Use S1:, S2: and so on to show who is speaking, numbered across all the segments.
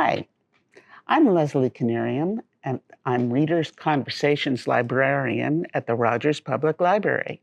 S1: Hi, I'm Lesley Canarium, and I'm Reader's Conversations Librarian at the Rogers Public Library.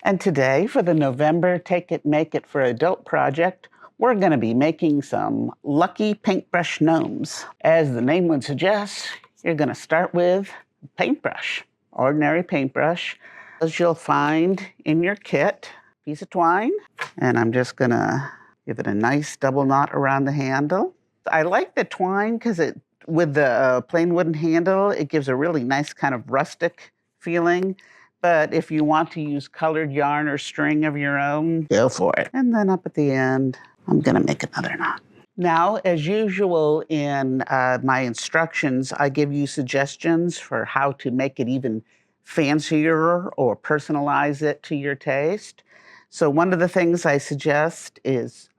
S1: And today, for the November Take It, Make It for Adult project, we're going to be making some lucky paintbrush gnomes. As the name would suggest, you're going to start with paintbrush, ordinary paintbrush, as you'll find in your kit, piece of twine, and I'm just going to give it a nice double knot around the handle. I like the twine because with the plain wooden handle, it gives a really nice kind of rustic feeling. But if you want to use colored yarn or string of your own, go for it. And then up at the end, I'm going to make another knot. Now, as usual in my instructions, I give you suggestions for how to make it even fancier or personalize it to your taste. So one of the things I suggest is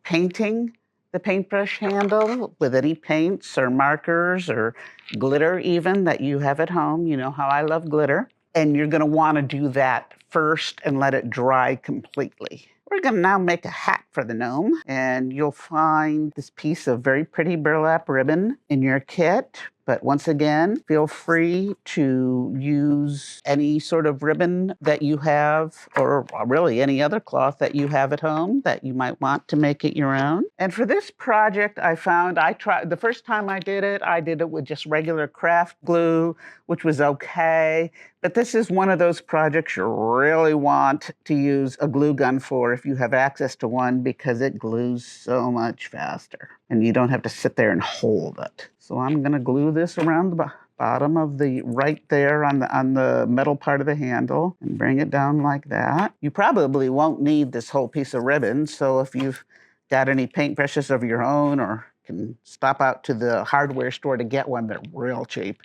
S1: painting the paintbrush handle with any paints or markers or glitter even that you have at home. You know how I love glitter. And you're going to want to do that first and let it dry completely. We're going to now make a hat for the gnome, and you'll find this piece of very pretty burlap ribbon in your kit. But once again, feel free to use any sort of ribbon that you have, or really any other cloth that you have at home that you might want to make it your own. And for this project, the first time I did it with just regular craft glue, which was okay. But this is one of those projects you really want to use a glue gun for if you have access to one, because it glues so much faster and you don't have to sit there and hold it. So I'm going to glue this around the bottom of the right there on the metal part of the handle and bring it down like that. You probably won't need this whole piece of ribbon, so if you've got any paintbrushes of your own or can stop out to the hardware store to get one, they're real cheap.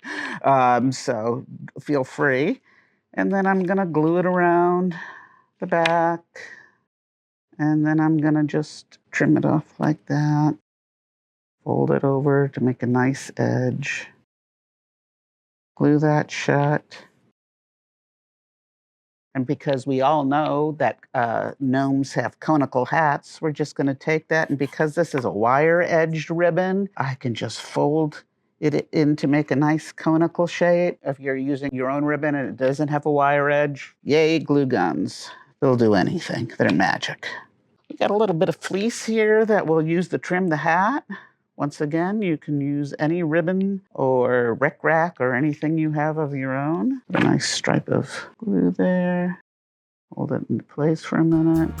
S1: So feel free. And then I'm going to glue it around the back. And then I'm going to just trim it off like that. Fold it over to make a nice edge. Glue that shut. And because we all know that gnomes have conical hats, we're just going to take that. And because this is a wire-edged ribbon, I can just fold it in to make a nice conical shape. If you're using your own ribbon and it doesn't have a wire edge, yay, glue guns. They'll do anything. They're magic. We got a little bit of fleece here that we'll use to trim the hat. Once again, you can use any ribbon or rec rack or anything you have of your own. Put a nice stripe of glue there. Hold it in place for a minute.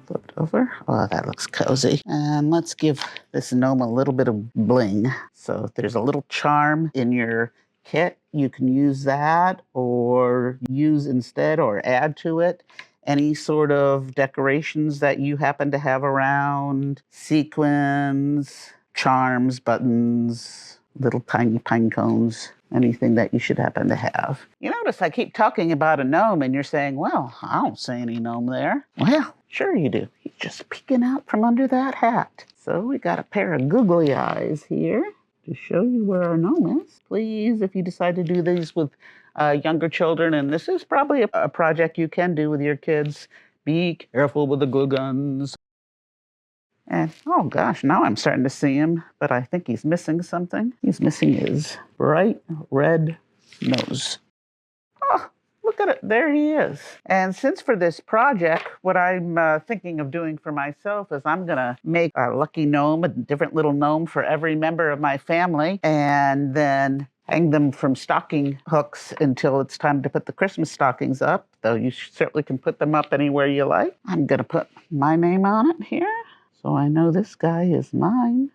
S1: Flip it over. Oh, that looks cozy. And let's give this gnome a little bit of bling. So if there's a little charm in your kit, you can use that or use instead or add to it any sort of decorations that you happen to have around, sequins, charms, buttons, little tiny pine cones, anything that you should happen to have. You notice I keep talking about a gnome and you're saying, well, I don't see any gnome there. Well, sure you do. He's just peeking out from under that hat. So we got a pair of googly eyes here to show you where our gnome is. Please, if you decide to do these with younger children, and this is probably a project you can do with your kids, be careful with the glue guns. And oh gosh, now I'm starting to see him, but I think he's missing something. He's missing his bright red nose. Oh, look at it, there he is. And since for this project, what I'm thinking of doing for myself is I'm gonna make a lucky gnome, a different little gnome for every member of my family, and then hang them from stocking hooks until it's time to put the Christmas stockings up, though you certainly can put them up anywhere you like. I'm gonna put my name on it here, so I know this guy is mine.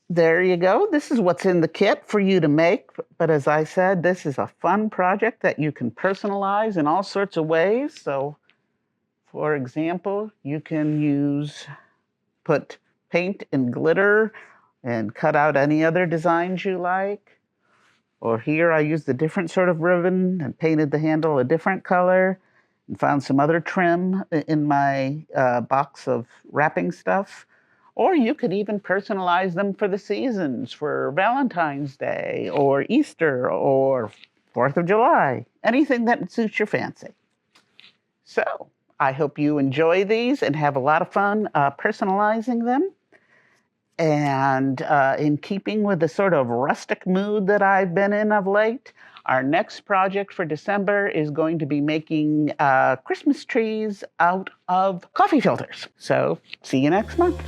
S1: There you go. This is what's in the kit for you to make. But as I said, this is a fun project that you can personalize in all sorts of ways. So, for example, you can put paint and glitter and cut out any other designs you like. Or here I used a different sort of ribbon and painted the handle a different color and found some other trim in my box of wrapping stuff. Or you could even personalize them for the seasons, for Valentine's Day or Easter or 4th of July, anything that suits your fancy. So I hope you enjoy these and have a lot of fun personalizing them. And in keeping with the sort of rustic mood that I've been in of late, our next project for December is going to be making Christmas trees out of coffee filters. So see you next month.